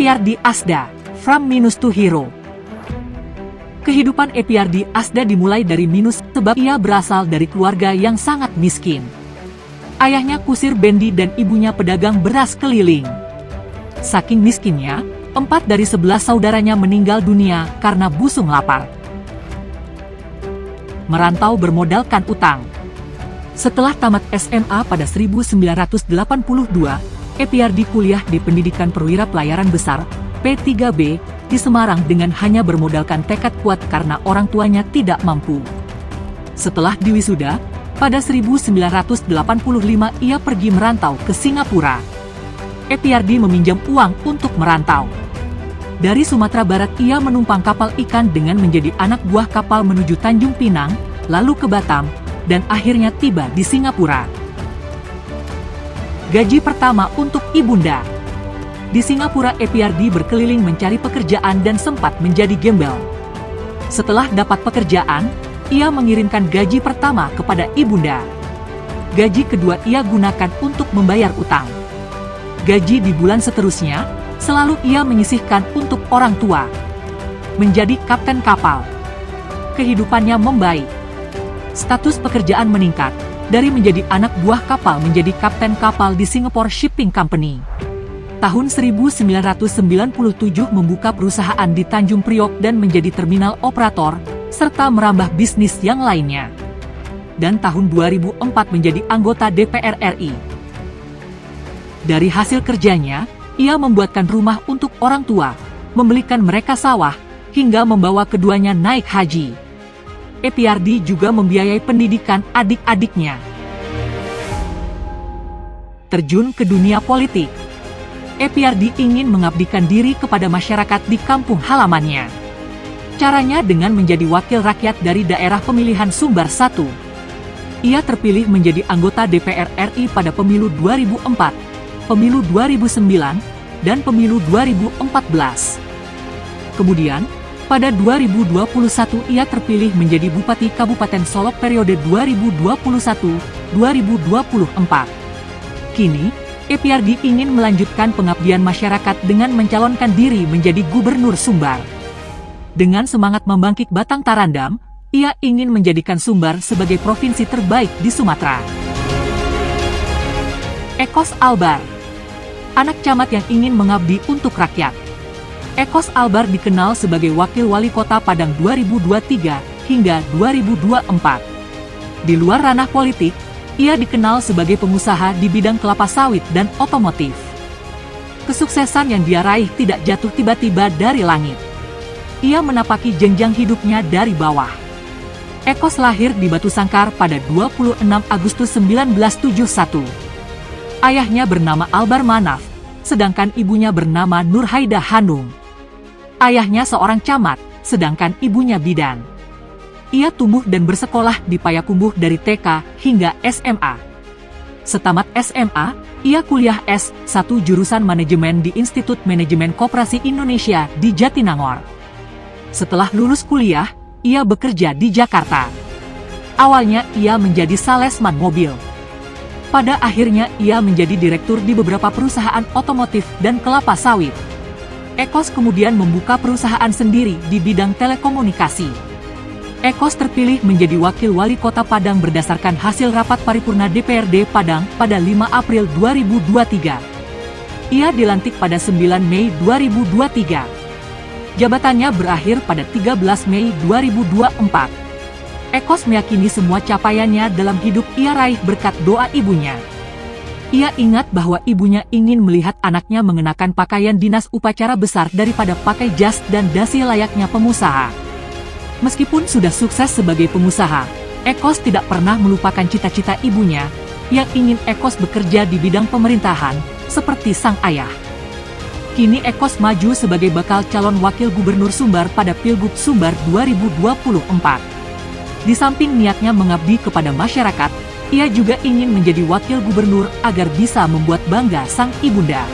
Epyardi Asda, From Minus to Hero. Kehidupan Epyardi Asda dimulai dari minus sebab ia berasal dari keluarga yang sangat miskin. Ayahnya kusir bendi dan ibunya pedagang beras keliling. Saking miskinnya, 4 dari 11 saudaranya meninggal dunia karena busung lapar. Merantau bermodalkan utang. Setelah tamat SMA pada 1982, Epyardi kuliah di Pendidikan Perwira Pelayaran Besar, P3B, di Semarang dengan hanya bermodalkan tekad kuat karena orang tuanya tidak mampu. Setelah diwisuda, pada 1985 ia pergi merantau ke Singapura. Epyardi meminjam uang untuk merantau. Dari Sumatera Barat ia menumpang kapal ikan dengan menjadi anak buah kapal menuju Tanjung Pinang, lalu ke Batam, dan akhirnya tiba di Singapura. Gaji pertama untuk ibunda. Di Singapura Epyardi berkeliling mencari pekerjaan dan sempat menjadi gembel. Setelah dapat pekerjaan, ia mengirimkan gaji pertama kepada ibunda. Gaji kedua ia gunakan untuk membayar utang. Gaji di bulan seterusnya, selalu ia menyisihkan untuk orang tua. Menjadi kapten kapal. Kehidupannya membaik. Status pekerjaan meningkat, dari menjadi anak buah kapal menjadi kapten kapal di Singapore Shipping Company. Tahun 1997 membuka perusahaan di Tanjung Priok dan menjadi terminal operator, serta merambah bisnis yang lainnya. Dan tahun 2004 menjadi anggota DPR RI. Dari hasil kerjanya, ia membuatkan rumah untuk orang tua, membelikan mereka sawah, hingga membawa keduanya naik haji. Epyardi juga membiayai pendidikan adik-adiknya. Terjun ke dunia politik. Epyardi ingin mengabdikan diri kepada masyarakat di kampung halamannya. Caranya dengan menjadi wakil rakyat dari daerah pemilihan Sumbar 1. Ia terpilih menjadi anggota DPR RI pada pemilu 2004, pemilu 2009, dan pemilu 2014. Kemudian, pada 2021 ia terpilih menjadi Bupati Kabupaten Solok periode 2021-2024. Kini, Epyardi ingin melanjutkan pengabdian masyarakat dengan mencalonkan diri menjadi Gubernur Sumbar. Dengan semangat membangkit batang Tarandam, ia ingin menjadikan Sumbar sebagai provinsi terbaik di Sumatera. Ekos Albar, anak camat yang ingin mengabdi untuk rakyat. Ekos Albar dikenal sebagai Wakil Wali Kota Padang 2023 hingga 2024. Di luar ranah politik, ia dikenal sebagai pengusaha di bidang kelapa sawit dan otomotif. Kesuksesan yang dia raih tidak jatuh tiba-tiba dari langit. Ia menapaki jenjang hidupnya dari bawah. Ekos lahir di Batu Sangkar pada 26 Agustus 1971. Ayahnya bernama Albar Manaf, sedangkan ibunya bernama Nurhaida Hanum. Ayahnya seorang camat, sedangkan ibunya bidan. Ia tumbuh dan bersekolah di Payakumbuh dari TK hingga SMA. Setamat SMA, ia kuliah S1 jurusan manajemen di Institut Manajemen Koperasi Indonesia di Jatinangor. Setelah lulus kuliah, ia bekerja di Jakarta. Awalnya ia menjadi salesman mobil. Pada akhirnya ia menjadi direktur di beberapa perusahaan otomotif dan kelapa sawit. Ekos kemudian membuka perusahaan sendiri di bidang telekomunikasi. Ekos terpilih menjadi Wakil Wali Kota Padang berdasarkan hasil rapat paripurna DPRD Padang pada 5 April 2023. Ia dilantik pada 9 Mei 2023. Jabatannya berakhir pada 13 Mei 2024. Ekos meyakini semua capaiannya dalam hidup ia raih berkat doa ibunya. Ia ingat bahwa ibunya ingin melihat anaknya mengenakan pakaian dinas upacara besar daripada pakai jas dan dasi layaknya pengusaha. Meskipun sudah sukses sebagai pengusaha, Ekos tidak pernah melupakan cita-cita ibunya, yang ingin Ekos bekerja di bidang pemerintahan, seperti sang ayah. Kini Ekos maju sebagai bakal calon wakil gubernur Sumbar pada Pilgub Sumbar 2024. Di samping niatnya mengabdi kepada masyarakat, ia juga ingin menjadi wakil gubernur agar bisa membuat bangga sang ibunda.